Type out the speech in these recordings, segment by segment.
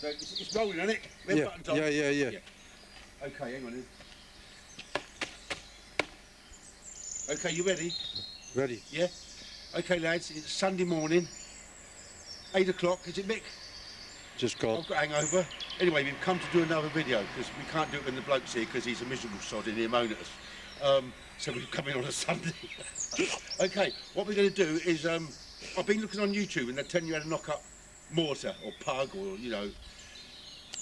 So it's rolling, isn't it? Yeah, buttons on. yeah. Okay, hang on then. Okay, you ready? Ready. Yeah? Okay, lads, it's Sunday morning, 8 o'clock, is it, Mick? Just got. I've got hangover. Anyway, we've come to do another video because we can't do it when the bloke's here because he's a miserable sod and he'll moan at us. So we've come in on a Sunday. Okay, what we're going to do is, I've been looking on YouTube and they're telling you how to knock up mortar or pug or, you know,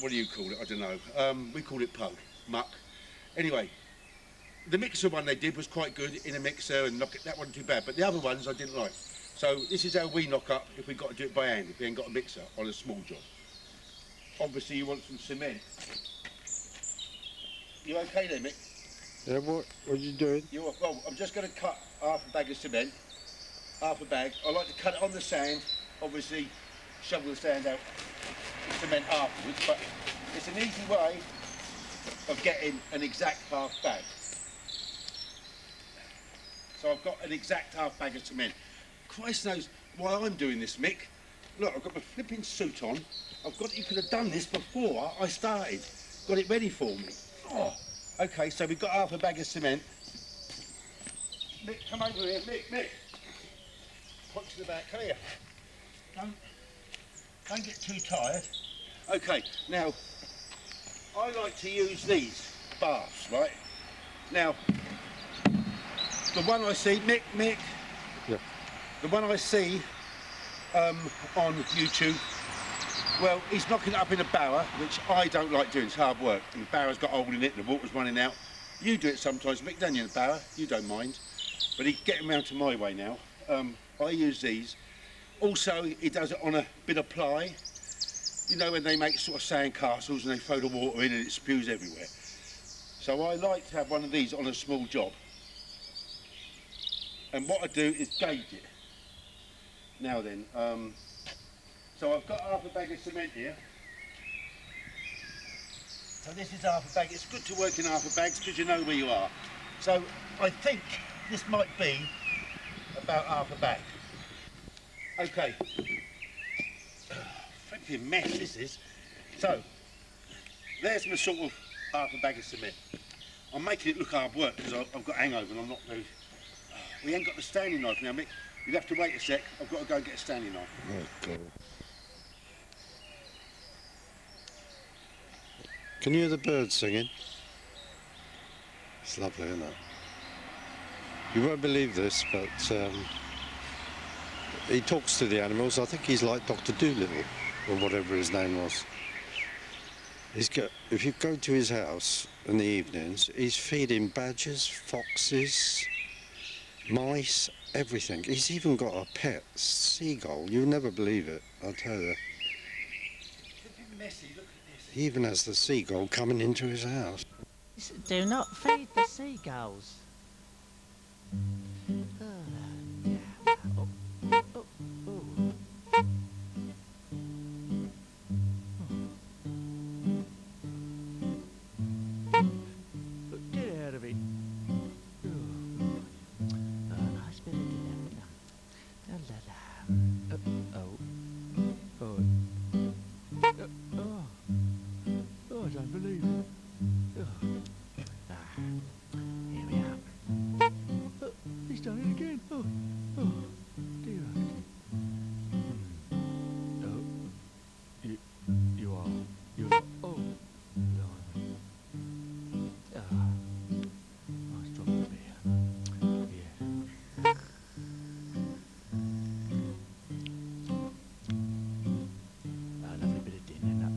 what do you call it? I don't know. We call it pug, muck. Anyway, the mixer one they did was quite good in a mixer and that wasn't too bad, but the other ones I didn't like. So this is how we knock up if we've got to do it by hand, if we ain't got a mixer on a small job. Obviously you want some cement. You okay there, Mick? Yeah, what are you doing? Well, I'm just going to cut half a bag of cement, half a bag. I like to cut it on the sand, obviously shovel the sand out, the cement afterwards, but it's an easy way of getting an exact half bag. So I've got an exact half bag of cement. Christ knows why I'm doing this, Mick. Look, I've got my flipping suit on. You could have done this before I started. Got it ready for me. Oh, okay, so we've got half a bag of cement. Mick, come over here. Mick. Point to the back. Come here. Don't get too tired. Okay, now, I like to use these baths, right? Now, the one I see, Mick. Yeah. The one I see on YouTube, well, he's knocking it up in a barrow, which I don't like doing. It's hard work. And the barrow's got a hole in it and the water's running out. You do it sometimes, Mick, don't you, in the barrow? You don't mind. But he's getting round to my way now. I use these. Also, he does it on a bit of ply. You know, when they make sort of sand castles and they throw the water in and it spews everywhere. So I like to have one of these on a small job. And what I do is gauge it. Now then, so I've got half a bag of cement here. So this is half a bag. It's good to work in half a bags because you know where you are. So I think this might be about half a bag. Okay. Flipping mess this is. So, there's my sort of half a bag of cement. I'm making it look hard work because I've got hangover and I'm not very... We ain't got the standing knife now, Mick. You'd have to wait a sec. I've got to go and get a standing knife. Oh, God. Can you hear the birds singing? It's lovely, isn't it? You won't believe this, but he talks to the animals. I think he's like Dr. Dolittle, or whatever his name was. If you go to his house in the evenings, he's feeding badgers, foxes, mice, everything. He's even got a pet seagull. You'll never believe it, I'll tell you. It's messy, look at this. He even has the seagull coming into his house. Do not feed the seagulls. Get out of it. Nice bit of dinner. I don't believe it. Here we are. He's done it again. Dear. You are. Blimey. Nice drop of beer. Yeah. A lovely bit of dinner.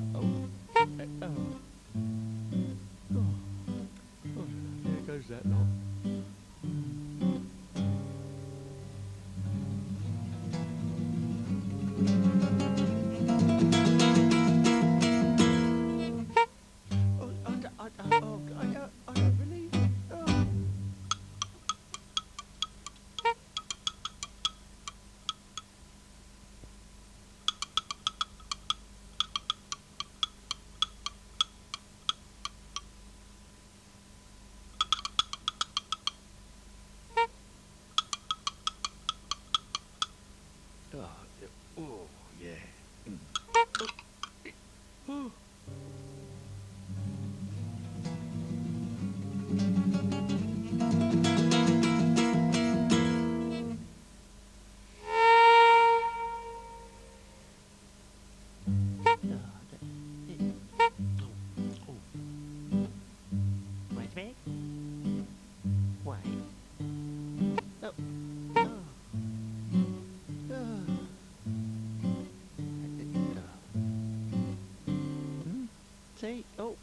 See? Oh.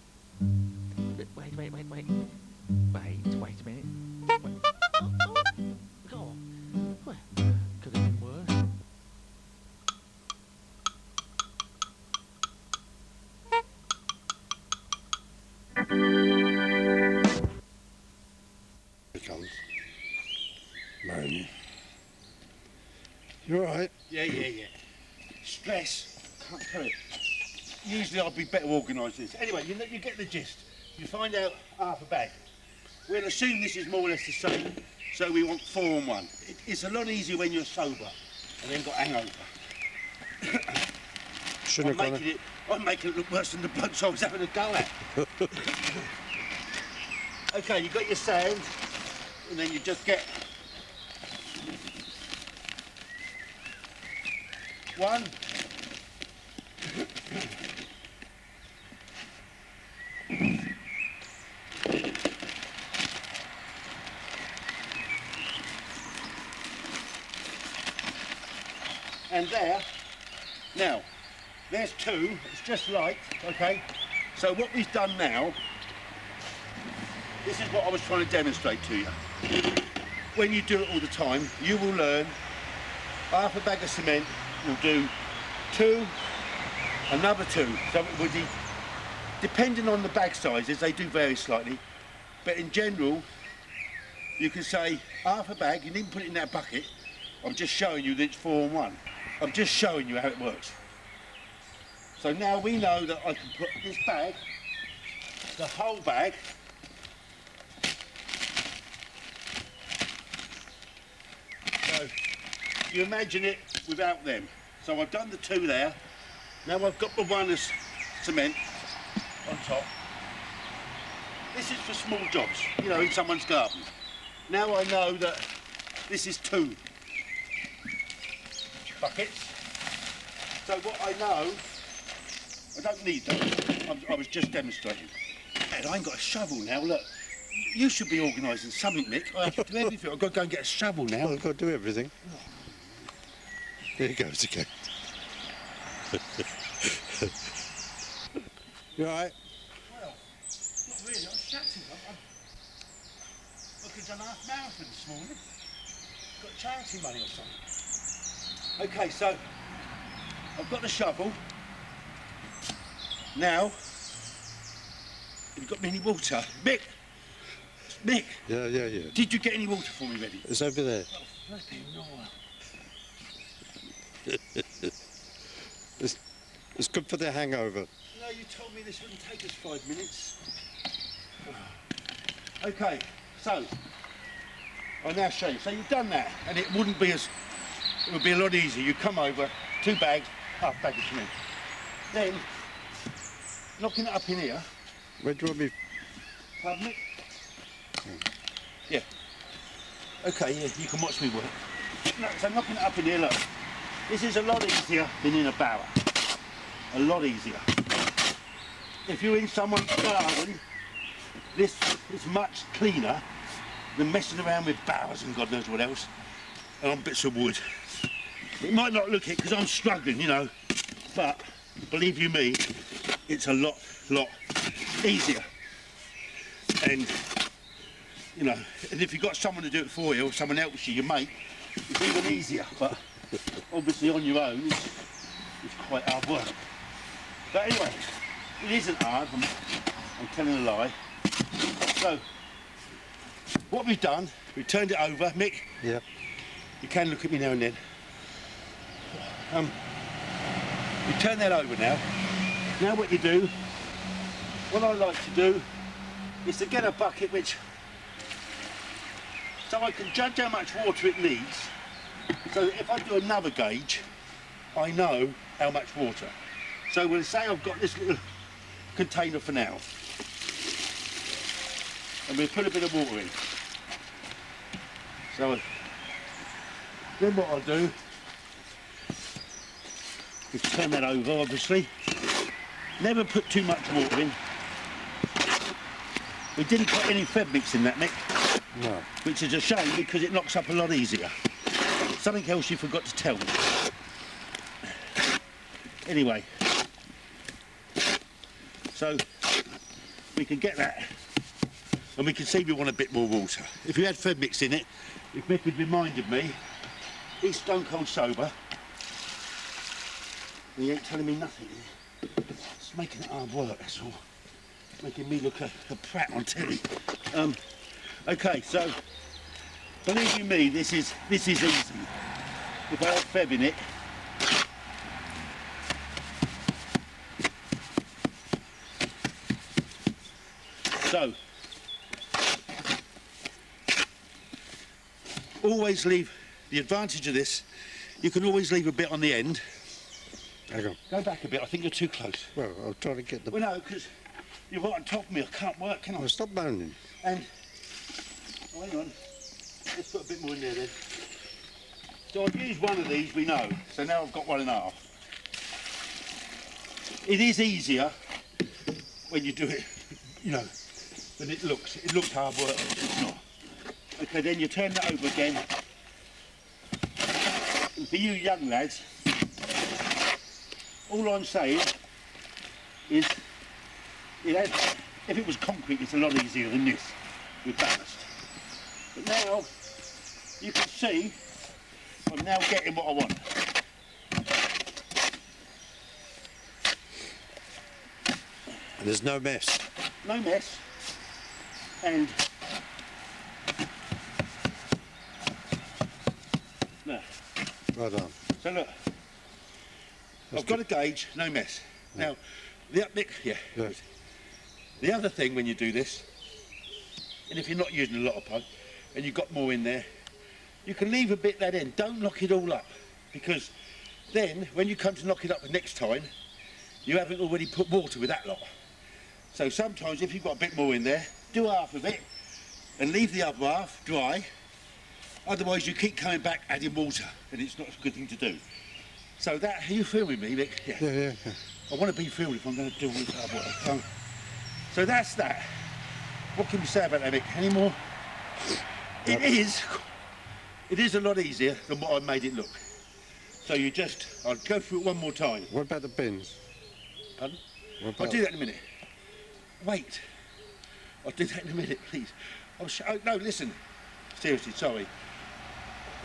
Wait. Wait a minute. Wait. Oh. Go on. Well, could have been worse. Here comes. Moaning. You alright? Yeah. Stress, can't tell it. Usually I'd be better organised than this. Anyway, you get the gist. You find out half a bag. We'll assume this is more or less the same, so we want 4 on 1. It's a lot easier when you're sober and then got hangover. Shouldn't have gone. I'm making it look worse than the blokes I was having a go at. Okay, you got your sand, and then you just get 1. And there, now, there's 2, it's just light, okay? So what we've done now, this is what I was trying to demonstrate to you. When you do it all the time, you will learn half a bag of cement will do 2, another 2. So it would be, depending on the bag sizes, they do vary slightly, but in general, you can say half a bag, you needn't put it in that bucket. I'm just showing you that it's 4 on 1. I'm just showing you how it works. So now we know that I can put this bag, the whole bag, so you imagine it without them. So I've done the 2 there. Now I've got the 1 of cement on top. This is for small jobs, you know, in someone's garden. Now I know that this is 2 buckets. So what I know, I don't need that. I was just demonstrating. And I ain't got a shovel now, look. You should be organising something, Nick. I have to do everything. I've got to go and get a shovel now. Well, I've got to do everything. Here he goes again. You alright? Well, not really. I was shouting. I could have done half marathon this morning. Got charity money or something. Okay, so I've got the shovel. Now, have you got me any water? Mick! Yeah. Did you get any water for me ready? It's over there. Oh, flipping no. It's good for the hangover. No, you told me this wouldn't take us 5 minutes. Okay, so I'll now show you. So you've done that, and it wouldn't be as, it would be a lot easier. You come over, 2 bags, half bag of cement. Then, knocking it up in here. Where do you want me? Pardon me? Yeah. Okay, yeah, you can watch me work. No, so knocking it up in here, look. This is a lot easier than in a barrow. A lot easier. If you're in someone's garden, this is much cleaner than messing around with barrows and God knows what else, and on bits of wood. It might not look it because I'm struggling, you know, but believe you me, it's a lot easier. And, you know, and if you've got someone to do it for you or someone else you, your mate, it's even easier. But obviously on your own, it's quite hard work. But anyway, it isn't hard, I'm telling a lie. So, what we've done, we've turned it over. Mick, Yeah. you can look at me now and then. We turn that over now. Now what you do, what I like to do, is to get a bucket which, so I can judge how much water it needs. So if I do another gauge, I know how much water. So we'll say I've got this little container for now. And we'll put a bit of water in. So then what I'll do is turn that over, obviously. Never put too much water in. We didn't put any Fed mix in that, Mick. No. Which is a shame because it knocks up a lot easier. Something else you forgot to tell me. So we can get that, and we can see we want a bit more water. If you had Fred mix in it, if Mick had reminded me, he's stone cold sober, and he ain't telling me nothing. It's making it hard work, that's all. Making me look a prat on telly. Okay, so believe you me, this is easy. If I had Feb in it, so always leave the advantage of this. You can always leave a bit on the end. Hang on. Go back a bit. I think you're too close. Well, I'll try to get the... Well, no, because you're right on top of me. I can't work, can I? Well, stop moaning. And, oh, hang on. Let's put a bit more in there then. So I've used one of these, we know. So now I've got 1.5. It is easier when you do it, you know, than it looks. It looks hard work, but it's not. Okay, then you turn that over again. And for you young lads, all I'm saying is, if it was concrete, it's a lot easier than this with ballast. But now, you can see, I'm now getting what I want. And there's no mess. No mess. And no. Well done. So look, I've got a gauge, no mess. Yeah. Now, yeah. Yeah. The other thing when you do this, and if you're not using a lot of pug, and you've got more in there, you can leave a bit that end. Don't knock it all up, because then when you come to knock it up the next time, you haven't already put water with that lot. So sometimes if you've got a bit more in there, do half of it and leave the other half dry. Otherwise you keep coming back adding water, and it's not a good thing to do. So that, are you filming me, Mick? Yeah. I want to be filmed if I'm going to do all this hard work. So that's that. What can we say about that, Mick? Any more? It is a lot easier than what I made it look. So I'll go through it one more time. What about the bins? Pardon? What I'll about... do that in a minute. Wait. I'll do that in a minute, please. No, listen. Seriously, sorry.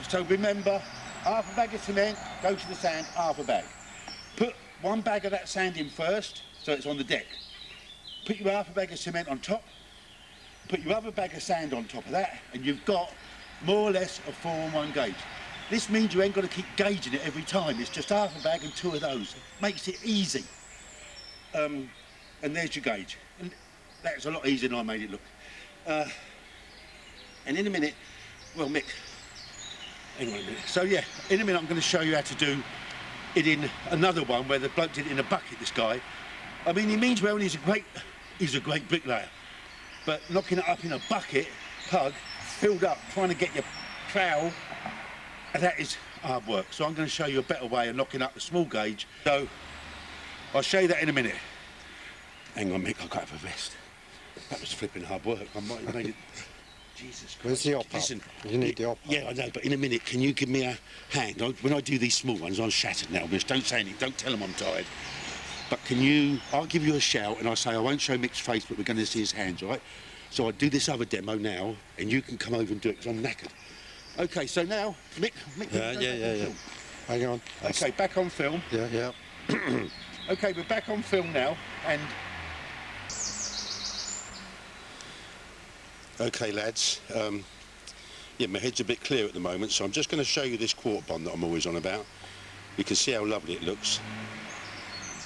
So remember, half a bag of cement, go to the sand, half a bag. Put one bag of that sand in first, so it's on the deck. Put your half a bag of cement on top, put your other bag of sand on top of that, and you've got more or less a 4-on-1 gauge. This means you ain't got to keep gauging it every time. It's just half a bag and 2 of those. Makes it easy. And there's your gauge. And that's a lot easier than I made it look. And in a minute, well, Mick, hang on a minute. So yeah, in a minute I'm going to show you how to do it in another one where the bloke did it in a bucket, this guy. I mean, he means well, he's a great bricklayer. But knocking it up in a bucket, pug, filled up, trying to get your trowel, that is hard work. So I'm going to show you a better way of knocking up the small gauge. So I'll show you that in a minute. Hang on, Mick, I've got to have a vest. That was flipping hard work. I might have made it... Jesus Christ. Where's the op? Listen, you need the op. Yeah, I know, but in a minute, can you give me a hand? When I do these small ones, I'm shattered now, miss. Don't say anything, don't tell them I'm tired. But I'll give you a shout and I'll say I won't show Mick's face, but we're going to see his hands, all right? So I'll do this other demo now, and you can come over and do it, because I'm knackered. Okay, so now, Mick Yeah. Hang on. Okay, back on film. Yeah. Okay, we're back on film now, and... Okay, lads, yeah, my head's a bit clear at the moment, so I'm just going to show you this quarter bond that I'm always on about. You can see how lovely it looks.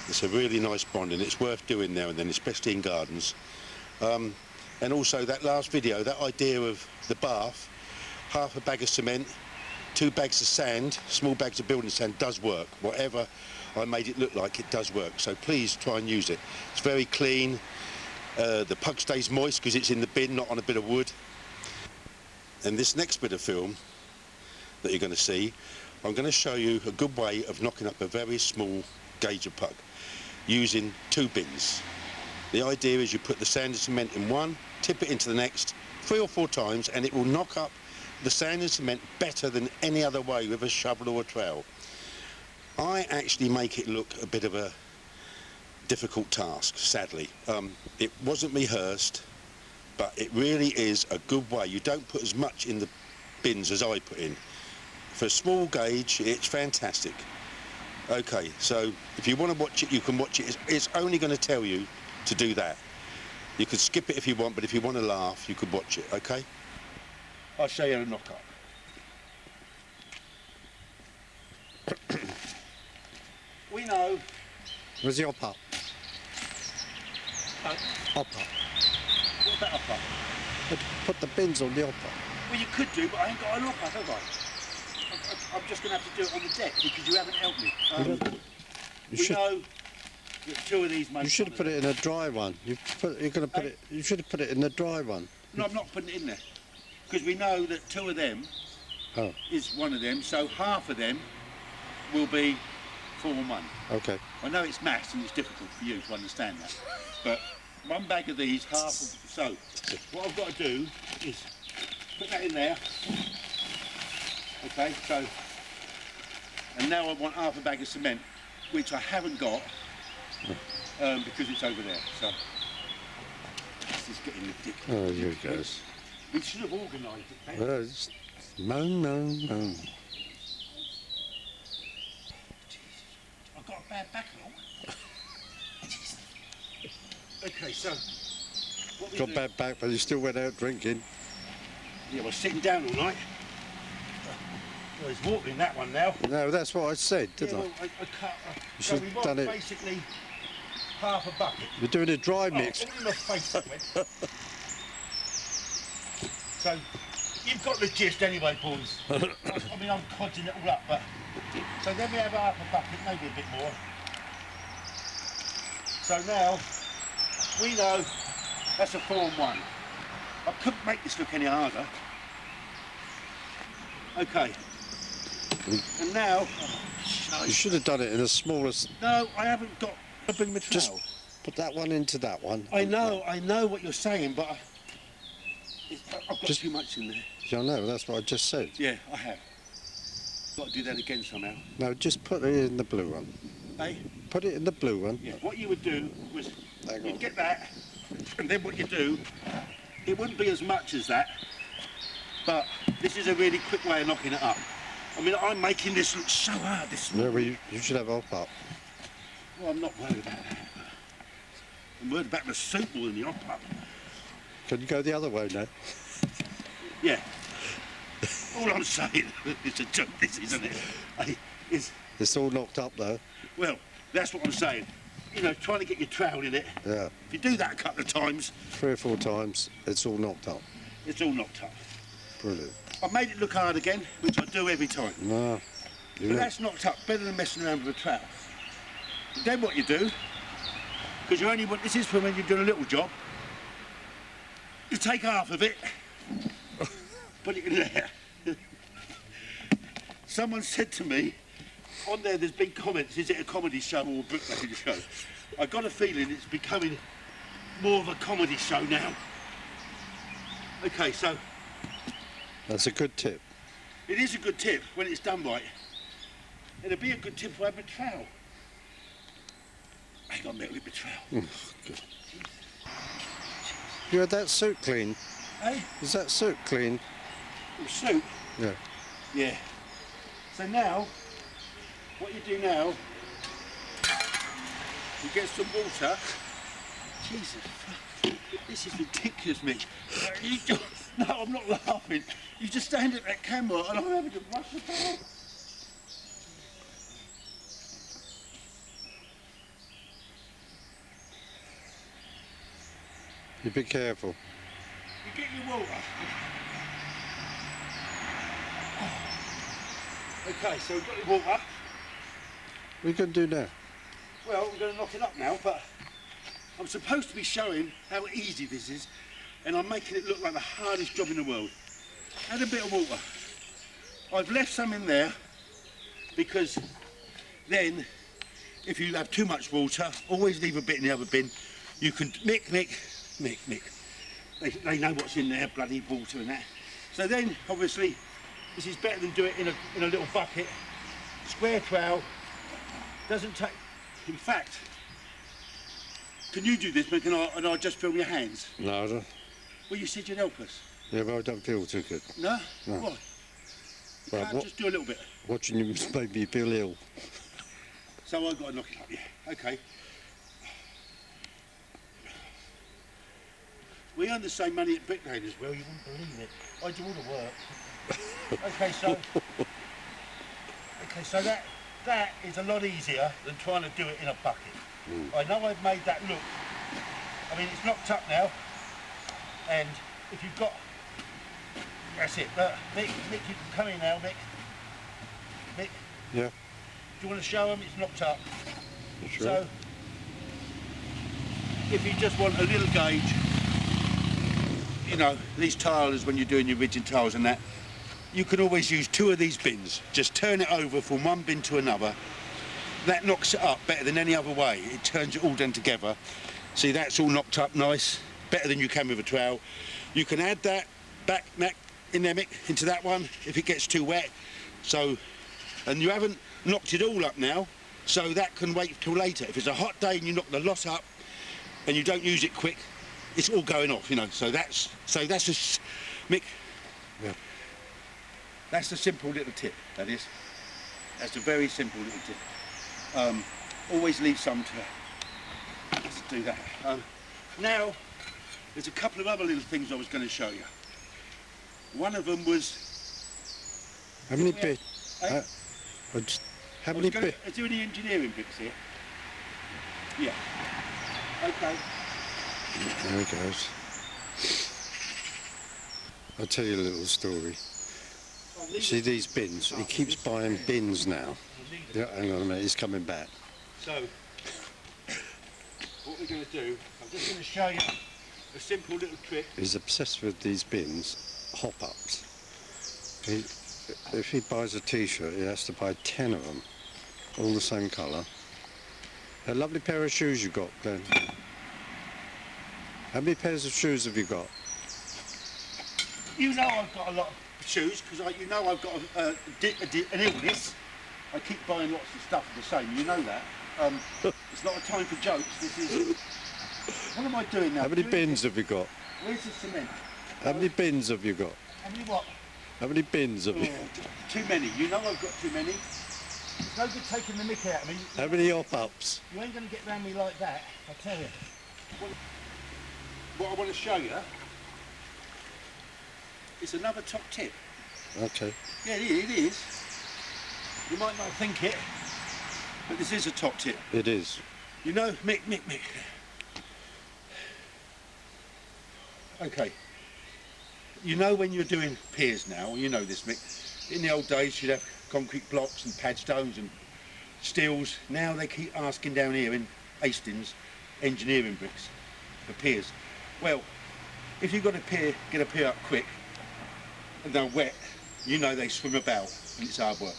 It's a really nice bond, and it's worth doing now and then, especially in gardens. And also that last video, that idea of the bath, half a bag of cement, 2 bags of sand, small bags of building sand, does work. Whatever I made it look like, it does work. So please try and use it. It's very clean. The pug stays moist because it's in the bin, not on a bit of wood. And this next bit of film that you're going to see, I'm going to show you a good way of knocking up a very small gauge of pug using 2 bins. The idea is you put the sand and cement in one, tip it into the next 3 or 4 times, and it will knock up the sand and cement better than any other way with a shovel or a trowel. I actually make it look a bit of a difficult task, sadly. It wasn't rehearsed, but it really is a good way. You don't put as much in the bins as I put in. For a small gauge, it's fantastic. Okay, so if you want to watch it, you can watch it. It's only going to tell you to do that. You could skip it if you want, but if you want to laugh, you could watch it, okay? I'll show you a knock-up. We know... Where's the hopper? Hopper. What about hopper? Put the bins on the hopper. Well, you could do, but I ain't got an hopper, have I? I'm just going to have to do it on the deck because you haven't helped me. We know that two of these... You should have put it in a dry one. You should have put it in the dry one. No, I'm not putting it in there. Because we know that two of them is one of them, so half of them will be 4 and 1. Okay. I know it's maths and it's difficult for you to understand that, but one bag of these, half of... So, what I've got to do is put that in there. Okay, so... And now I want half a bag of cement, which I haven't got, because it's over there, so... This is getting ridiculous. Oh, here it goes. We should have organised it better. Well, it's moan. I've got a bad back along. Okay, so... What we Got do... bad back, but you still went out drinking. Yeah, we're sitting down all night. Well, there's water in that one now. No, that's what I said, didn't Well, I cut... You so should we have want done it. basically half a bucket. You're doing a dry mix. Oh, all in my face it went. So, you've got the gist anyway, boys. I mean, I'm codging it all up, but... So then we have half a bucket, maybe a bit more. So now, we know that's a 4 and 1. I couldn't make this look any harder. Okay. And now... You should have done it in the smallest. No, I haven't got... I bring my trowel. Just put that one into that one. I know what you're saying, but I've got too much in there. Yeah, I know, that's what I just said. Yeah, I have. Got to do that again somehow. No, just put it in the blue one. Eh? Put it in the blue one. Yeah, what you would do was Hang on. you'd get that, and then what you do, it wouldn't be as much as that, but this is a really quick way of knocking it up. I mean, I'm making this look so hard. No, well, you should have a hop up. Well, I'm not worried about that. I'm worried about the soup more than the hop up. Can you go the other way now? Yeah. All I'm saying, it's a joke, this isn't it? Is It's all knocked up though. well, that's what I'm saying. You know, trying to get your trowel in it. Yeah. If you do that a couple of times, 3 or 4 times, it's all knocked up. it's all knocked up. Brilliant. I made it look hard again, which I do every time. No. But that's knocked up, better than messing around with a trowel. But then what you do, because you only want, this is for when you're doing a little job, you take half of it, put it in there. Someone said to me, on there's been comments, is it a comedy show or a bricklaying show? I got a feeling it's becoming more of a comedy show now. Okay, so That's a good tip. it is a good tip when it's done right. It'd be a good tip if I had my trowel. I got a little bit of trowel. Good. You had that suit clean? Hey, Is that suit clean? soup. Yeah. Yeah. So now, what you do now, you get some water. Jesus, this is ridiculous, Mitch. No, I'm not laughing. You just stand at that camera and I'm having to rush the towel. You be careful. You get your water. Okay, so we've got your water. What are you going to do now? Well, we're going to knock it up now, but I'm supposed to be showing how easy this is, and I'm making it look like the hardest job in the world. Add a bit of water. I've left some in there because then, if you have too much water, always leave a bit in the other bin. You can Mick. They know what's in there, bloody water and that. So then, obviously, this is better than do it in a little bucket. Square trowel doesn't take. In fact, Can you do this, Mick, and I'll just film your hands? No, I don't. Well, you said you'd help us. Yeah, but I don't feel too good. No? No. Why? You Well, can't what- just do a little bit. Watching you made me feel ill. So I've got to knock it up, yeah. Okay. We earn the same money at Bricklaying as well, you wouldn't believe it. I do all the work. Okay, so that is a lot easier than trying to do it in a bucket. I know I've made that look. I mean, it's knocked up now, and if you've got, that's it. Mick, you can come in now, Mick. Mick, Yeah. do you want to show them? It's knocked up. Sure. So, if you just want a little gauge, you know, these tilers, when you're doing your ridging tiles and that, you can always use 2 of these bins. Just turn it over from one bin to another. That knocks it up better than any other way. It turns it all down together. See, that's all knocked up nice, better than you can with a trowel. You can add that back in there, Mick, into that one if it gets too wet. So, and you haven't knocked it all up now, so that can wait till later. If it's a hot day and you knock the lot up and you don't use it quick, it's all going off, you know. So that's just, Mick. Yeah. That's a simple little tip. That is. That's a very simple little tip. Always leave some to do that. Now, there's a couple of other little things I was going to show you. One of them was. How many Yeah. bits? Hey? How many bits? Is there any engineering bricks here? Yeah. Okay. There it goes. I'll tell you a little story. See these bins? He keeps buying bins now. Yeah, hang on a minute, he's coming back. So, what we're going to do, I'm just going to show you a simple little trick. He's obsessed with these bins, hop-ups. If he buys a t-shirt, he has to buy 10 of them, all the same colour. A lovely pair of shoes you got, Glenn. How many pairs of shoes have you got? You know I've got a lot of shoes, because you know I've got an illness. I keep buying lots of stuff the same, you know that. It's not a time for jokes, this is... What am I doing now? How many bins have you got? Where's the cement? How many bins have you got? How many what? How many bins have you? Too many. You know I've got too many. It's no good taking the mick out of me. How many hop-ups? You ain't going to get round me like that, I tell you. What I want to show you is another top tip. Okay. Yeah, it is. You might not think it, but this is a top tip. It is. You know, Mick. Okay. You know when you're doing piers now, you know this, Mick. In the old days, you'd have concrete blocks and pad stones and steels. Now they keep asking down here in Hastings, engineering bricks for piers. Well, if you've got a pier, get a pier up quick, and they're wet, you know they swim about, and it's hard work.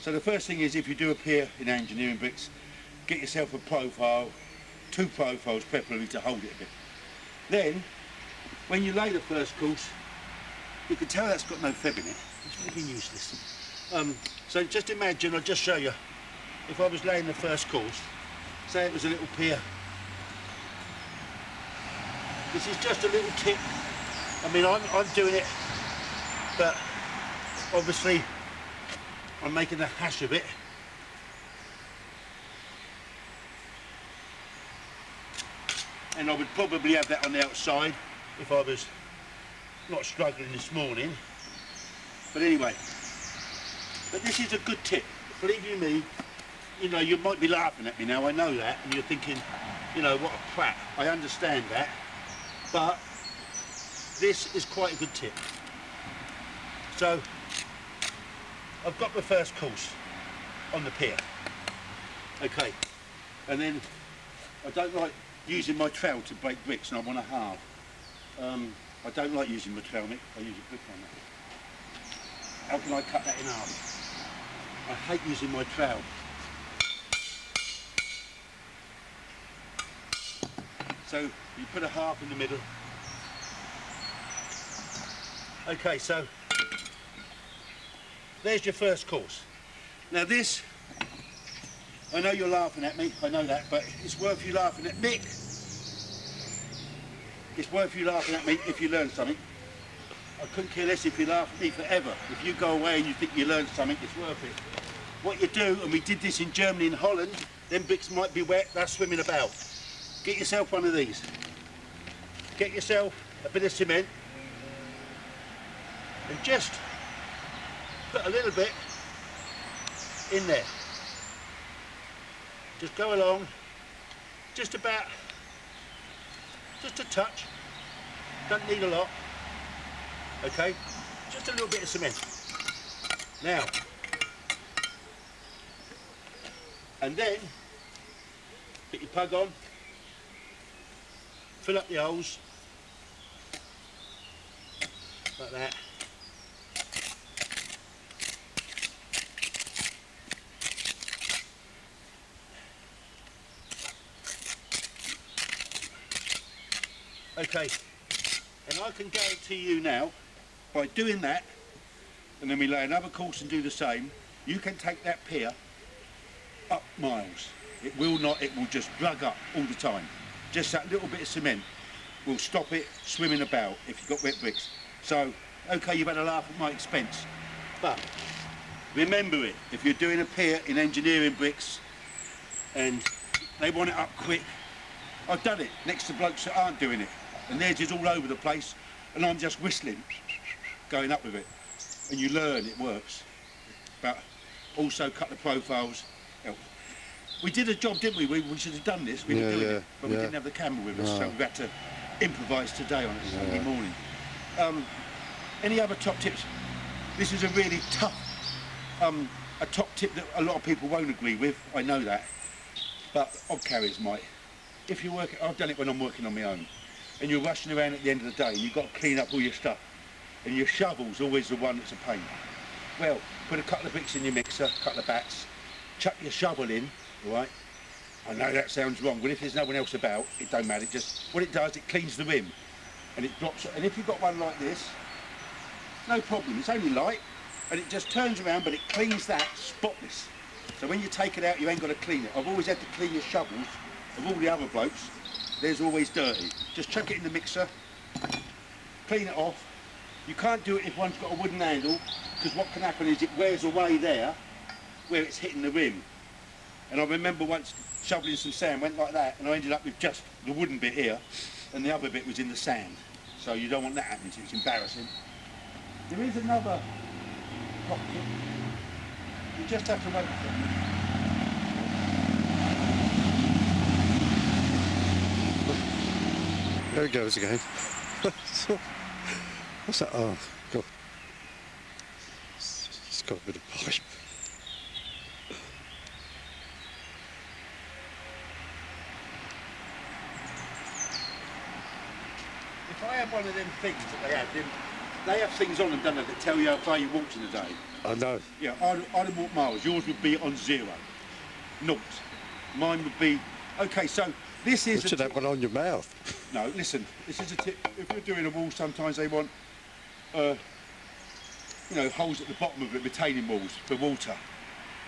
So the first thing is, if you do a pier in engineering bricks, get yourself a profile, 2 profiles preferably to hold it a bit. Then, when you lay the first course, you can tell that's got no feb in it. It's freaking useless. So just imagine, I'll just show you, if I was laying the first course, say it was a little pier. This is just a little tip. I mean, I'm doing it, but obviously I'm making a hash of it. And I would probably have that on the outside if I was not struggling this morning. But anyway, but this is a good tip. Believe you me, you know, you might be laughing at me now, I know that, and you're thinking, you know, what a prat. I understand that, but this is quite a good tip. So, I've got my first course on the pier. Okay, and then I don't like using my trowel to break bricks, and I want to halve. I don't like using my trowel, Mick. I use a brick on that. How can I cut that in half? I hate using my trowel. So you put a half in the middle. Okay, so there's your first course. Now this, I know you're laughing at me, I know that, but it's worth you laughing at Mick, It's worth you laughing at me if you learn something. I couldn't care less if you laugh at me forever. If you go away and you think you learned something, it's worth it. What you do, and we did this in Germany and Holland, them bricks might be wet, they're swimming about. Get yourself one of these. Get yourself a bit of cement and just put a little bit in there. Just go along, just about, just a touch, don't need a lot, okay? Just a little bit of cement. Now, and then, put your plug on, fill up the holes, like that. Okay, and I can guarantee you now, by doing that, and then we lay another course and do the same, you can take that pier up miles. It will just drug up all the time. Just that little bit of cement will stop it swimming about if you've got wet bricks. So, okay, you've had a laugh at my expense, but remember it, if you're doing a pier in engineering bricks and they want it up quick, I've done it next to blokes that aren't doing it, and they're just all over the place, and I'm just whistling, going up with it. And you learn it works. But also cut the profiles. We did a job, didn't we? We should have done this. We were doing it, but we didn't have the camera with us, so we've had to improvise today on a Sunday morning. Any other top tips? This is a really tough, a top tip that a lot of people won't agree with. I know that, but odd carriers might. If you're working, I've done it when I'm working on my own, and you're rushing around at the end of the day, and you've got to clean up all your stuff, and your shovel's always the one that's a pain. Well, put a couple of bricks in your mixer, a couple of bats, chuck your shovel in, all right? I know that sounds wrong, but if there's no one else about, it don't matter. Just what it does, it cleans the rim, and it drops. And if you've got one like this, no problem. It's only light, and it just turns around, but it cleans that spotless. So when you take it out, you ain't got to clean it. I've always had to clean your shovels of all the other blokes. There's always dirty. Just chuck it in the mixer, clean it off. You can't do it if one's got a wooden handle, because what can happen is it wears away there where it's hitting the rim. And I remember once shoveling some sand, went like that, and I ended up with just the wooden bit here, and the other bit was in the sand. So you don't want that happening to you, it's embarrassing. There is another top tip. You just have to wait for it. There it goes again. What's that? Oh, God. It's got a bit of pipe. If I had one of them things that they have things on them, don't they, that tell you how far you walked in a day. I know. Yeah, I'd have walked miles. Yours would be on 0. Naught. Mine would be, okay, so this is You should have one on your mouth. No, listen, this is a tip. If you're doing a wall, sometimes they want, you know, holes at the bottom of it, retaining walls for water.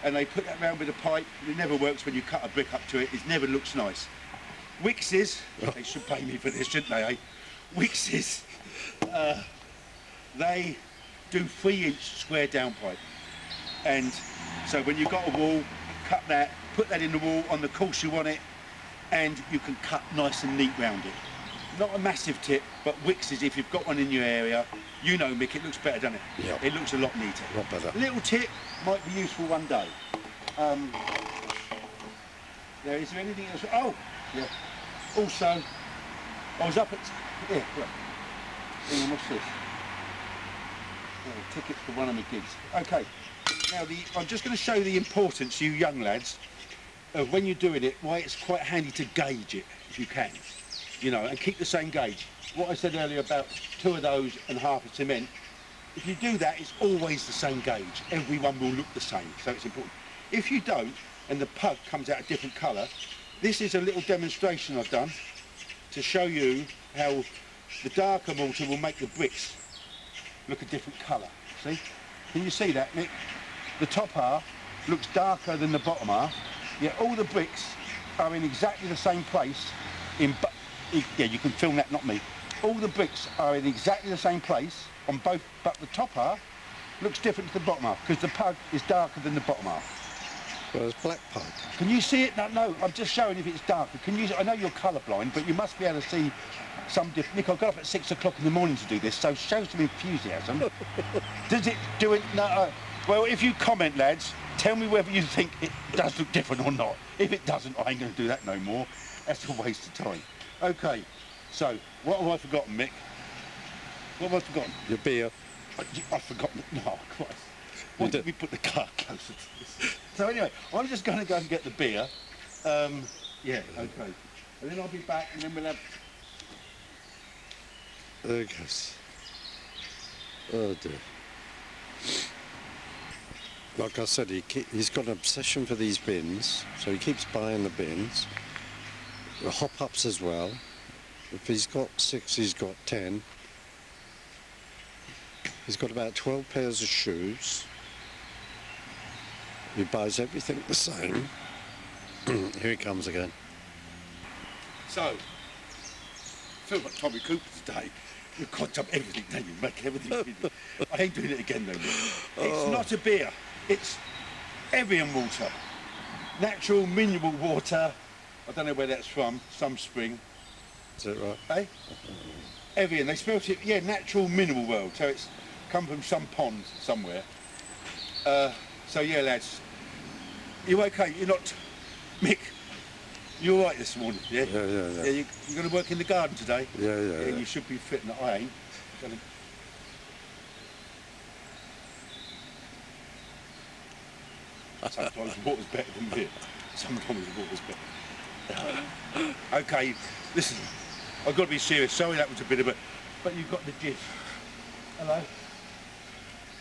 And they put that round with a pipe. It never works when you cut a brick up to it. It never looks nice. Wixes, they should pay me for this, shouldn't they, eh? Wixes, they do 3-inch square downpipe. And so when you've got a wall, cut that, put that in the wall on the course you want it, and you can cut nice and neat round it. Not a massive tip, but Wixes, if you've got one in your area, you know, Mick, it looks better, doesn't it? Yeah. It looks a lot neater. A lot better. Little tip, might be useful one day. Is there anything else? Oh, yeah. Also, I was up at, here, look. Hang on, what's this? Oh, tickets for one of my gigs. Okay, now I'm just going to show the importance, you young lads, of when you're doing it, why it's quite handy to gauge it, if you can. You know, and keep the same gauge. What I said earlier about 2 of those and half of cement, if you do that, it's always the same gauge. Everyone will look the same, so it's important. If you don't, and the pug comes out a different colour, this is a little demonstration I've done to show you how the darker mortar will make the bricks look a different colour. See? Can you see that, Nick? The top half looks darker than the bottom half, yet all the bricks are in exactly the same place. Yeah, you can film that, not me. all the bricks are in exactly the same place on both, but the top half looks different to the bottom half because the pug is darker than the bottom half. Well, it's black pug. Can you see it? No, I'm just showing if it's darker. Can you? I know you're colourblind, but you must be able to see some difference. Nick, I got up at 6 o'clock in the morning to do this, so show some enthusiasm. Does it do it? No. Well, if you comment, lads, tell me whether you think it does look different or not. If it doesn't, I ain't going to do that no more. That's a waste of time. Okay, so what have I forgotten, Mick? What have I forgotten? Your beer. I've forgotten. No, Christ. Why did we put the car closer to this? So anyway, I'm just going to go and get the beer. Yeah, okay. And then I'll be back and then we'll have... There it goes. Oh dear. Like I said, he's got an obsession for these bins, so he keeps buying the bins. The hop-ups as well. If he's got 6, he's got 10. He's got about 12 pairs of shoes. He buys everything the same. Here he comes again. So, I feel like Tommy Cooper today. You've got up everything, don't you? Make everything. I ain't doing it again though. It's not a beer. It's Evian water. Natural mineral water. I don't know where that's from. Some spring. Is that right? Eh? Evian. They spelt it, yeah, natural mineral world. So it's come from some pond somewhere. So yeah, lads. You okay? You're not... Mick, you all right this morning, yeah? Yeah. You're going to work in the garden today? Yeah. You should be fit, and I ain't. Sometimes water's better than beer. Sometimes water's better. Okay, listen, I've got to be serious. Sorry that was a bit of a... But you've got the gist. Hello?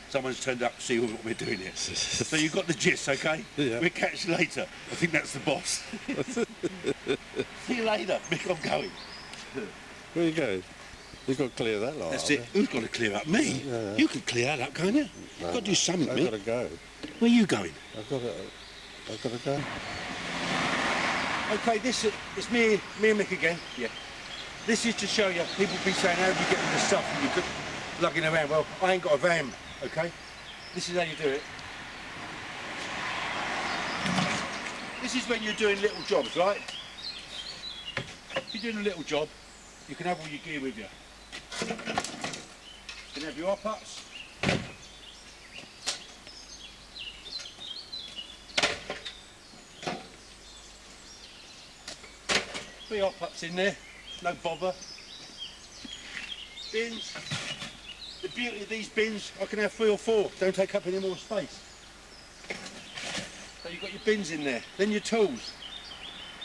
Someone's turned up to see what we're doing here. So you've got the gist, okay? Yeah. We'll catch you later. I think that's the boss. See you later. Mick, I'm going. Where you go? You've got to clear that lot. That's it. Who's got to clear up? Me? Yeah. You can clear that up, can't you? You've got to do something, I've Mick. got to go. Where are you going? I've got to go. Okay, it's me and Mick again. Yeah. This is to show you, people be saying, how do you get all the stuff and you're lugging around? Well, I ain't got a van, okay? This is how you do it. This is when you're doing little jobs, right? If you're doing a little job, you can have all your gear with you. You can have your hop-ups. 3 hop-ups in there, no bother. Bins. The beauty of these bins, I can have 3 or 4, don't take up any more space. So you've got your bins in there, then your tools.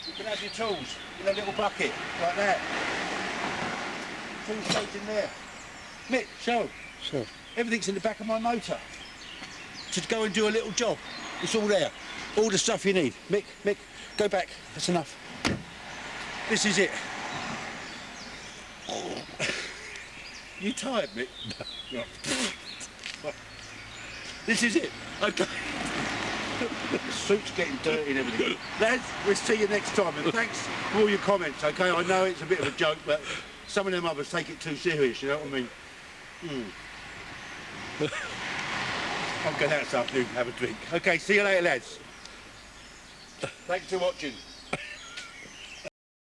You can have your tools in a little bucket, like that. Tools straight in there. Mick, show. Sure. Everything's in the back of my motor. To go and do a little job, it's all there. All the stuff you need. Mick, go back, that's enough. This is it. You tired, Mick? No. This is it. Okay. The suit's getting dirty and everything. Lads, we'll see you next time. And thanks for all your comments, okay? I know it's a bit of a joke, but some of them others take it too serious, you know what I mean? I'm going out this afternoon to have a drink. Okay, see you later, lads. Thanks for watching.